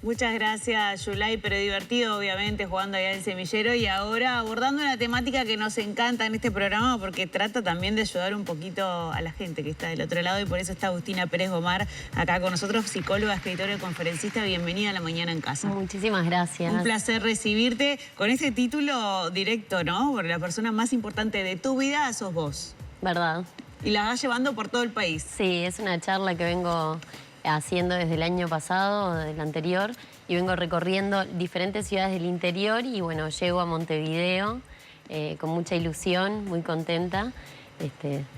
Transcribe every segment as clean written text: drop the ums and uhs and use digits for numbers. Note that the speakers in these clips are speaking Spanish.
Muchas gracias, Yulay, pero divertido, obviamente, jugando allá en el semillero y ahora abordando una temática que nos encanta en este programa porque trata también de ayudar un poquito a la gente que está del otro lado y por eso está Agustina Pérez Gomar acá con nosotros, psicóloga, escritora y conferencista. Bienvenida a La Mañana en Casa. Muchísimas gracias. Un placer recibirte con ese título directo, ¿no? Porque la persona más importante de tu vida sos vos. ¿Verdad? Y la vas llevando por todo el país. Sí, es una charla que vengo haciendo desde el año pasado, del anterior, y vengo recorriendo diferentes ciudades del interior y bueno, llego a Montevideo con mucha ilusión, muy contenta.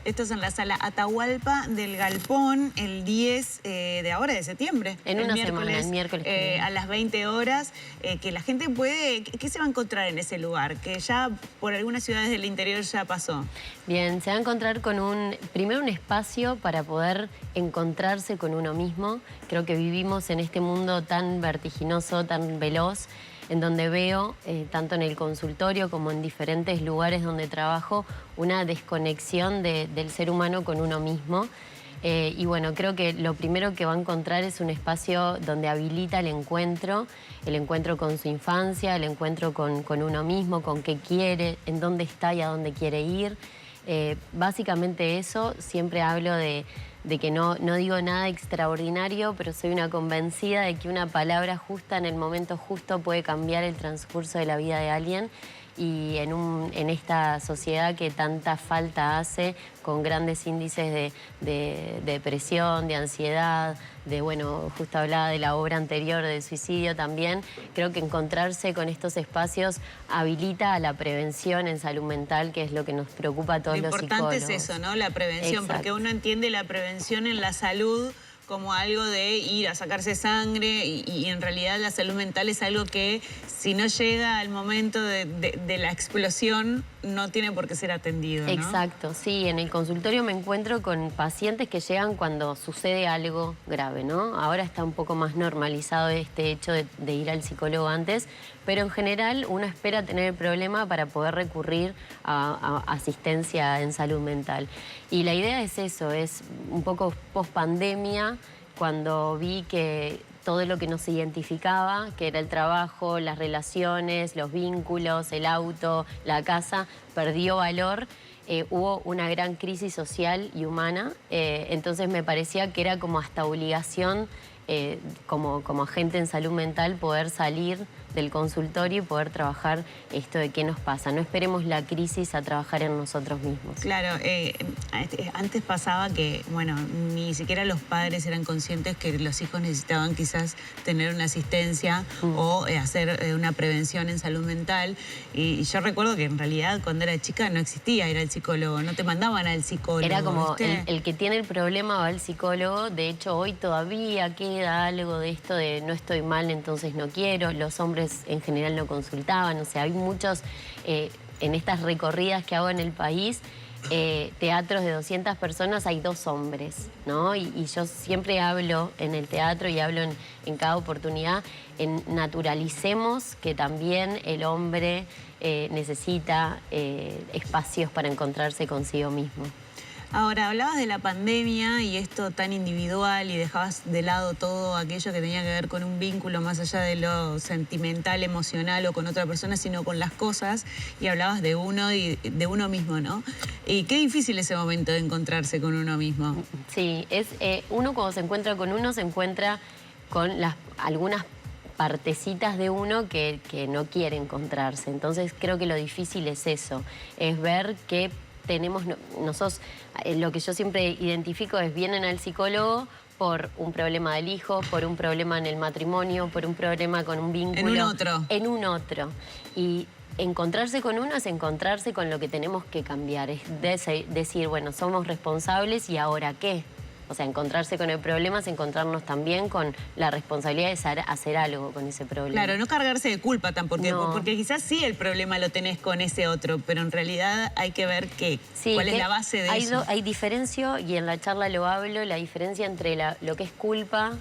Esto es en la sala Atahualpa del Galpón, el 10 de septiembre. En una semana, el miércoles. A las 20 horas, que la gente puede... ¿Qué se va a encontrar en ese lugar? Que ya por algunas ciudades del interior ya pasó. Bien, se va a encontrar con primero un espacio para poder encontrarse con uno mismo. Creo que vivimos en este mundo tan vertiginoso, tan veloz, en donde veo, tanto en el consultorio como en diferentes lugares donde trabajo, una desconexión del ser humano con uno mismo. Y bueno, creo que lo primero que va a encontrar es un espacio donde habilita el encuentro con su infancia, el encuentro con uno mismo, con qué quiere, en dónde está y a dónde quiere ir. Básicamente eso, siempre hablo de que no digo nada extraordinario, pero soy una convencida de que una palabra justa en el momento justo puede cambiar el transcurso de la vida de alguien. Y en esta sociedad que tanta falta hace, con grandes índices de depresión, de ansiedad, bueno, justo hablaba de la obra anterior del suicidio también, creo que encontrarse con estos espacios habilita a la prevención en salud mental, que es lo que nos preocupa a todos los psicólogos. Lo importante es eso, ¿no? La prevención, Exacto. Porque uno entiende la prevención en la salud como algo de ir a sacarse sangre y en realidad la salud mental es algo que si no llega al momento de la explosión no tiene por qué ser atendido, ¿no? Exacto, sí, en el consultorio me encuentro con pacientes que llegan cuando sucede algo grave, ¿no? Ahora está un poco más normalizado este hecho de ir al psicólogo antes, pero en general uno espera tener el problema para poder recurrir a asistencia en salud mental. Y la idea es eso, es un poco post-pandemia, cuando vi que todo lo que nos identificaba, que era el trabajo, las relaciones, los vínculos, el auto, la casa, perdió valor. Hubo una gran crisis social y humana, entonces me parecía que era como hasta obligación, como agente en salud mental, poder salir del consultorio y poder trabajar esto de qué nos pasa. No esperemos la crisis a trabajar en nosotros mismos. Claro, antes pasaba que, bueno, ni siquiera los padres eran conscientes que los hijos necesitaban quizás tener una asistencia o hacer una prevención en salud mental. Y yo recuerdo que en realidad cuando era chica no existía ir al psicólogo, no te mandaban al psicólogo. Era como el que tiene el problema va al psicólogo. De hecho, hoy todavía queda algo de esto de no estoy mal, entonces no quiero. Los hombres en general no consultaban, o sea, hay muchos, en estas recorridas que hago en el país, teatros de 200 personas, hay 2 hombres, ¿no? Y yo siempre hablo en el teatro y hablo en cada oportunidad, naturalicemos que también el hombre necesita espacios para encontrarse consigo mismo. Ahora, hablabas de la pandemia y esto tan individual y dejabas de lado todo aquello que tenía que ver con un vínculo más allá de lo sentimental, emocional o con otra persona, sino con las cosas, y hablabas de uno y de uno mismo, ¿no? Y qué difícil ese momento de encontrarse con uno mismo. Sí, uno cuando se encuentra con algunas partecitas de uno que no quiere encontrarse. Entonces creo que lo difícil es eso, es ver que tenemos nosotros, lo que yo siempre identifico es vienen al psicólogo por un problema del hijo, por un problema en el matrimonio, por un problema con un vínculo. En un otro. En un otro. Y encontrarse con uno es encontrarse con lo que tenemos que cambiar. Es decir, bueno, somos responsables y ¿ahora qué? O sea, encontrarse con el problema es encontrarnos también con la responsabilidad de hacer algo con ese problema. Claro, no cargarse de culpa tampoco, No. porque quizás sí el problema lo tenés con ese otro, pero en realidad hay que ver cuál es la base de eso. Hay diferencia, y en la charla lo hablo, la diferencia entre lo que es culpa,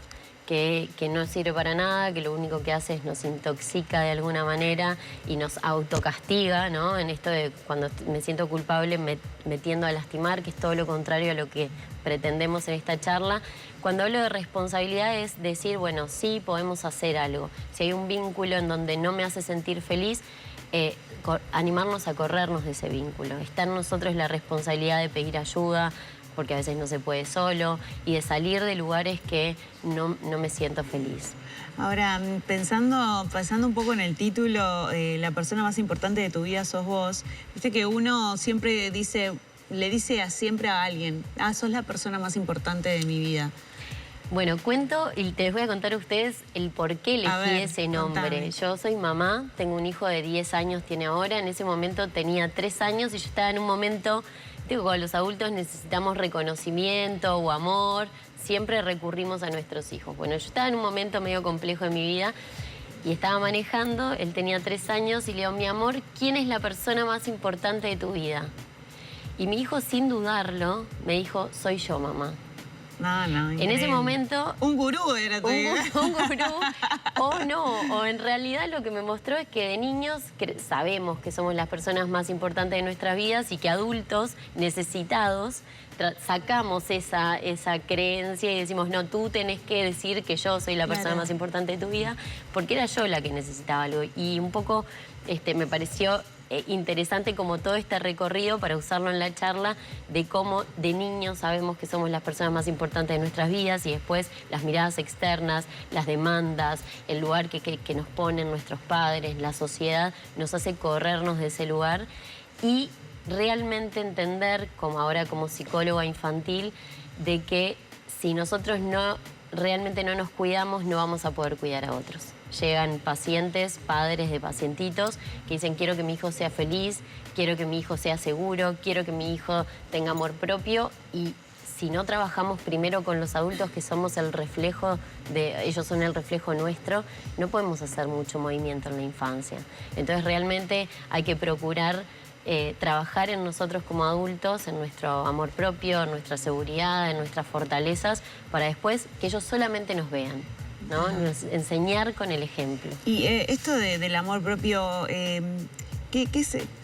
que no sirve para nada, que lo único que hace es nos intoxica de alguna manera y nos autocastiga, ¿no? En esto de cuando me siento culpable me tiendo a lastimar, que es todo lo contrario a lo que pretendemos en esta charla. Cuando hablo de responsabilidad es decir, bueno, sí podemos hacer algo. Si hay un vínculo en donde no me hace sentir feliz, animarnos a corrernos de ese vínculo. Está en nosotros la responsabilidad de pedir ayuda, porque a veces no se puede solo, y de salir de lugares que no me siento feliz. Ahora, pasando un poco en el título, la persona más importante de tu vida sos vos, viste que uno siempre le dice siempre a alguien, sos la persona más importante de mi vida. Bueno, cuento y les voy a contar a ustedes el por qué elegí ese nombre. Contame. Yo soy mamá, tengo un hijo de 10 años, tiene ahora. En ese momento tenía 3 años y yo estaba en un momento, digo, cuando los adultos necesitamos reconocimiento o amor, siempre recurrimos a nuestros hijos. Bueno, yo estaba en un momento medio complejo de mi vida y estaba manejando, él tenía 3 años y le digo, mi amor, ¿quién es la persona más importante de tu vida? Y mi hijo, sin dudarlo, me dijo, soy yo, mamá. No, en ese momento... Un gurú era tu vida. Un gurú. O no, o en realidad lo que me mostró es que de niños sabemos que somos las personas más importantes de nuestras vidas y que adultos necesitados sacamos esa creencia y decimos, no, tú tenés que decir que yo soy la persona más importante de tu vida, porque era yo la que necesitaba algo. Y un poco me pareció interesante como todo este recorrido para usarlo en la charla de cómo de niños sabemos que somos las personas más importantes de nuestras vidas y después las miradas externas, las demandas, el lugar que nos ponen nuestros padres, la sociedad, nos hace corrernos de ese lugar y realmente entender, como ahora como psicóloga infantil, de que si nosotros realmente no nos cuidamos, no vamos a poder cuidar a otros. Llegan pacientes, padres de pacientitos que dicen quiero que mi hijo sea feliz, quiero que mi hijo sea seguro, quiero que mi hijo tenga amor propio y si no trabajamos primero con los adultos que somos el reflejo ellos son el reflejo nuestro, no podemos hacer mucho movimiento en la infancia. Entonces realmente hay que procurar trabajar en nosotros como adultos, en nuestro amor propio, en nuestra seguridad, en nuestras fortalezas, para después que ellos solamente nos vean, ¿no? Enseñar con el ejemplo. Y esto del amor propio,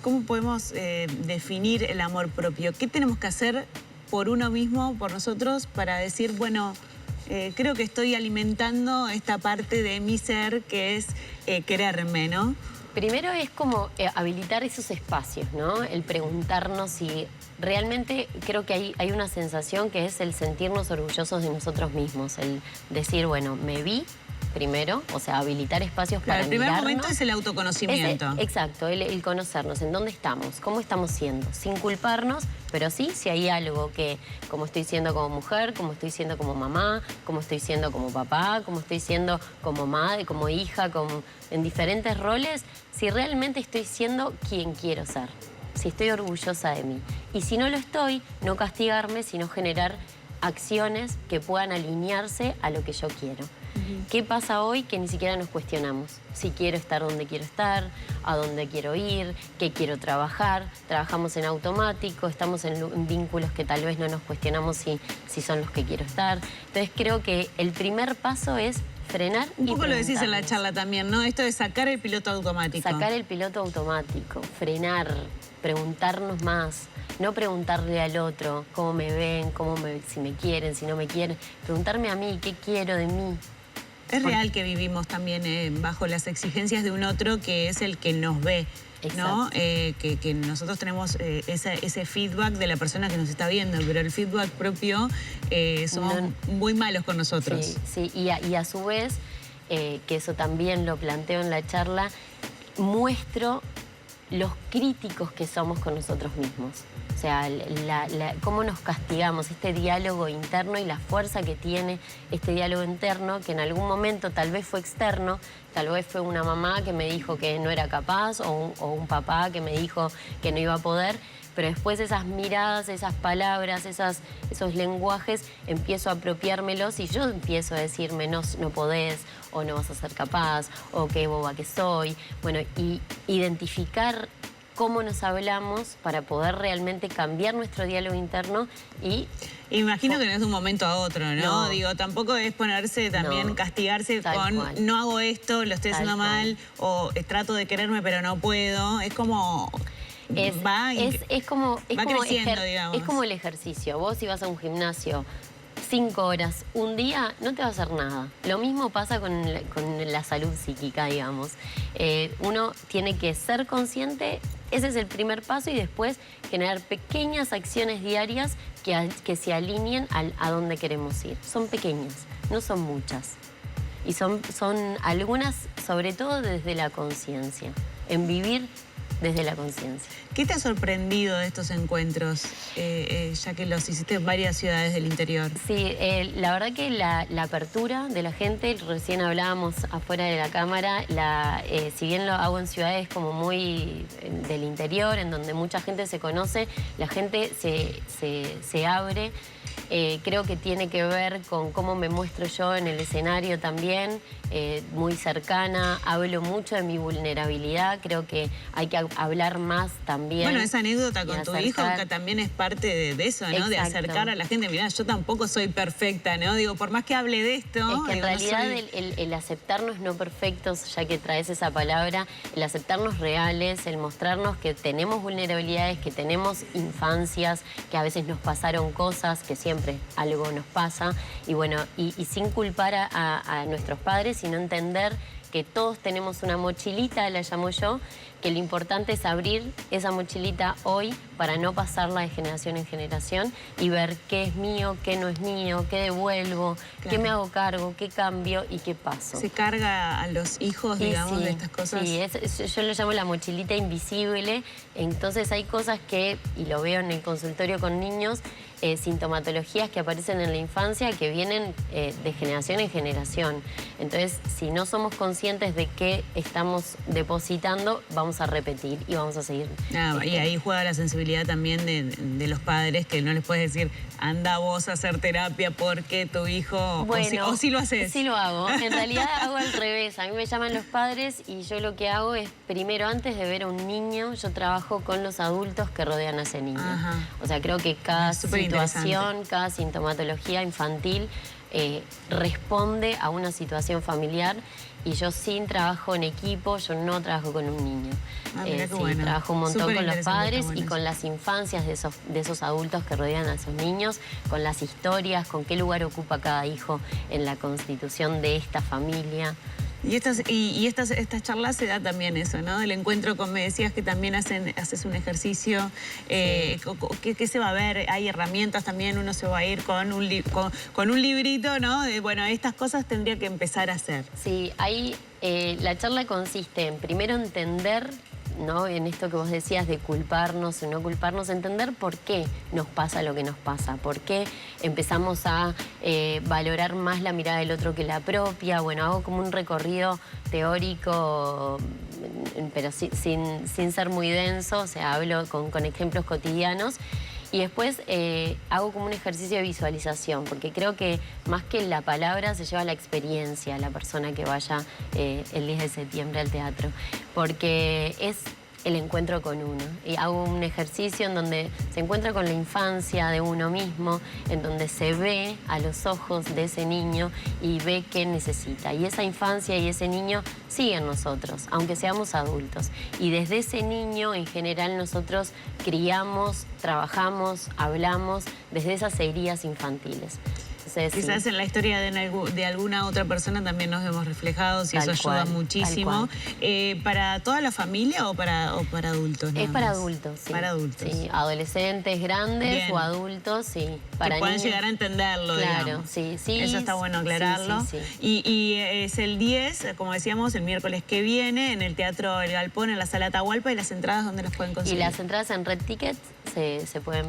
¿cómo podemos definir el amor propio? ¿Qué tenemos que hacer por uno mismo, por nosotros, para decir, bueno, creo que estoy alimentando esta parte de mi ser que es quererme, ¿no? Primero es como habilitar esos espacios, ¿no? El preguntarnos si realmente creo que hay una sensación que es el sentirnos orgullosos de nosotros mismos, el decir, bueno, me vi primero, o sea, habilitar espacios para el primer mirarnos. momento es el autoconocimiento. Exacto, el conocernos, en dónde estamos, cómo estamos siendo, sin culparnos, pero sí, si hay algo que, como estoy siendo como mujer, como estoy siendo como mamá, como estoy siendo como papá, como estoy siendo como madre, como hija, en diferentes roles, si realmente estoy siendo quien quiero ser, si estoy orgullosa de mí. Y si no lo estoy, no castigarme, sino generar acciones que puedan alinearse a lo que yo quiero. ¿Qué pasa hoy que ni siquiera nos cuestionamos? Si quiero estar donde quiero estar, a dónde quiero ir, qué quiero trabajar, trabajamos en automático, estamos en vínculos que tal vez no nos cuestionamos si son los que quiero estar. Entonces creo que el primer paso es frenar y Un poco lo decís en la preguntarnos. charla también, ¿no? Esto de sacar el piloto automático. Sacar el piloto automático, frenar, preguntarnos más. No preguntarle al otro cómo me ven, si me quieren, si no me quieren. Preguntarme a mí, ¿qué quiero de mí? Es real que vivimos también bajo las exigencias de un otro que es el que nos ve, ¿no? Que nosotros tenemos ese feedback de la persona que nos está viendo, pero el feedback propio somos muy malos con nosotros. Sí, y a su vez, que eso también lo planteo en la charla, muestro los críticos que somos con nosotros mismos. O sea, cómo nos castigamos, este diálogo interno y la fuerza que tiene este diálogo interno, que en algún momento tal vez fue externo, tal vez fue una mamá que me dijo que no era capaz o un papá que me dijo que no iba a poder, pero después esas miradas, esas palabras, esos lenguajes, empiezo a apropiármelos y yo empiezo a decirme no podés, o no vas a ser capaz, o qué boba que soy. Bueno, y identificar cómo nos hablamos para poder realmente cambiar nuestro diálogo interno y... Imagino que no es de un momento a otro, ¿no? No. Digo, tampoco es ponerse también, castigarse Tal con cual. no hago esto, lo estoy haciendo mal, o trato de quererme pero no puedo. Es como... Es como creciendo, digamos. es como el ejercicio. Vos si vas a un gimnasio 5 horas un día, no te va a hacer nada. Lo mismo pasa con la salud psíquica, digamos. Uno tiene que ser consciente, ese es el primer paso, y después generar pequeñas acciones diarias que se alineen a dónde queremos ir. Son pequeñas, no son muchas. Y son algunas, sobre todo desde la conciencia, en vivir desde la conciencia. ¿Qué te ha sorprendido de estos encuentros, ya que los hiciste en varias ciudades del interior? Sí, la verdad que la apertura de la gente, recién hablábamos afuera de la cámara, si bien lo hago en ciudades como muy del interior, en donde mucha gente se conoce, la gente se abre. Creo que tiene que ver con cómo me muestro yo en el escenario también, muy cercana, hablo mucho de mi vulnerabilidad, creo que hay que hablar más también. Bueno, esa anécdota con tu hijo que también es parte de eso, ¿no? Exacto. De acercar a la gente. Mirá, yo tampoco soy perfecta, ¿no? Digo, por más que hable de esto... Es que en realidad no soy... el aceptarnos no perfectos, ya que traes esa palabra, el aceptarnos reales, el mostrarnos que tenemos vulnerabilidades, que tenemos infancias, que a veces nos pasaron cosas, que siempre algo nos pasa, y bueno, y sin culpar a nuestros padres, sino entender que todos tenemos una mochilita, la llamo yo, que lo importante es abrir esa mochilita hoy para no pasarla de generación en generación y ver qué es mío, qué no es mío, qué devuelvo, qué me hago cargo, qué cambio y qué paso. ¿Se carga a los hijos, digamos, de estas cosas? Sí, yo lo llamo la mochilita invisible. Entonces hay cosas que, y lo veo en el consultorio con niños, sintomatologías que aparecen en la infancia que vienen de generación en generación. Entonces, si no somos conscientes de qué estamos depositando, vamos a repetir y vamos a seguir. Y ahí juega la sensibilidad también de los padres, que no les puedes decir, anda vos a hacer terapia porque tu hijo... Bueno, o si lo haces. Sí lo hago. En realidad hago al revés. A mí me llaman los padres y yo lo que hago es, primero, antes de ver a un niño, yo trabajo con los adultos que rodean a ese niño. Ajá. O sea, creo que cada situación, cada sintomatología infantil responde a una situación familiar, y yo sin trabajo en equipo, yo no trabajo con un niño. Bueno. Trabajo un montón con los padres y bueno. con las infancias de esos adultos que rodean a esos niños, con las historias, con qué lugar ocupa cada hijo en la constitución de esta familia. Y estas charlas se da también eso, ¿no? El encuentro con, me decías que también haces un ejercicio, ¿qué se va a ver? Hay herramientas también, uno se va a ir con un librito, ¿no? De, bueno, estas cosas tendría que empezar a hacer. Sí, ahí la charla consiste en primero entender, ¿no? En esto que vos decías de culparnos o no culparnos, entender por qué nos pasa lo que nos pasa, por qué empezamos a valorar más la mirada del otro que la propia. Bueno, hago como un recorrido teórico, pero sin ser muy denso, o sea, hablo con ejemplos cotidianos. Y después hago como un ejercicio de visualización, porque creo que más que la palabra se lleva la experiencia, la persona que vaya el 10 de septiembre al teatro, porque es el encuentro con uno. Y hago un ejercicio en donde se encuentra con la infancia de uno mismo, en donde se ve a los ojos de ese niño y ve qué necesita. Y esa infancia y ese niño siguen nosotros, aunque seamos adultos. Y desde ese niño, en general, nosotros criamos, trabajamos, hablamos desde esas heridas infantiles. Entonces, quizás en la historia de alguna otra persona también nos vemos reflejados y eso ayuda muchísimo. ¿Para toda la familia o para adultos? Es para adultos, sí. Para adultos. Sí, adolescentes grandes o adultos, sí. Para que puedan niños llegar a entenderlo, claro, digamos. Sí. Eso está bueno aclararlo. Sí. Y es el 10, como decíamos, el miércoles que viene, en el Teatro El Galpón, en la Sala Atahualpa. ¿Y las entradas dónde las pueden conseguir? Y las entradas en Red Tickets se pueden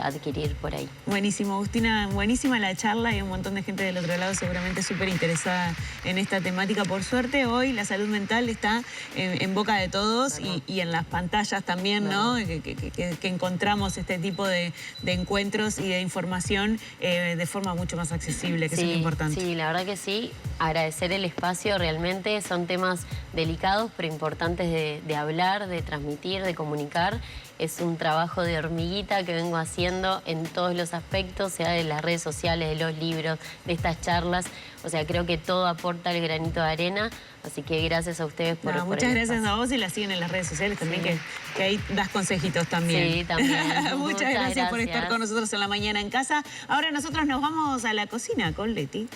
adquirir por ahí. Buenísimo, Agustina, buenísima la charla y un montón de gente del otro lado seguramente súper interesada en esta temática. Por suerte, hoy la salud mental está en boca de todos y en las pantallas también, ¿no? Que encontramos este tipo de encuentros y de información de forma mucho más accesible, que eso es lo importante. Sí, la verdad que sí. agradecer el espacio. Realmente son temas delicados pero importantes de hablar, de transmitir, de comunicar. Es un trabajo de hormiguita que vengo haciendo en todos los aspectos, sea de las redes sociales, de los libros, de estas charlas. O sea, creo que todo aporta el granito de arena. Así que gracias a ustedes por Muchas el gracias espacio. a vos, y la siguen en las redes sociales también, Sí. que ahí das consejitos también. Sí, también. Muchas gracias por estar con nosotros en La Mañana en Casa. Ahora nosotros nos vamos a la cocina con Leti.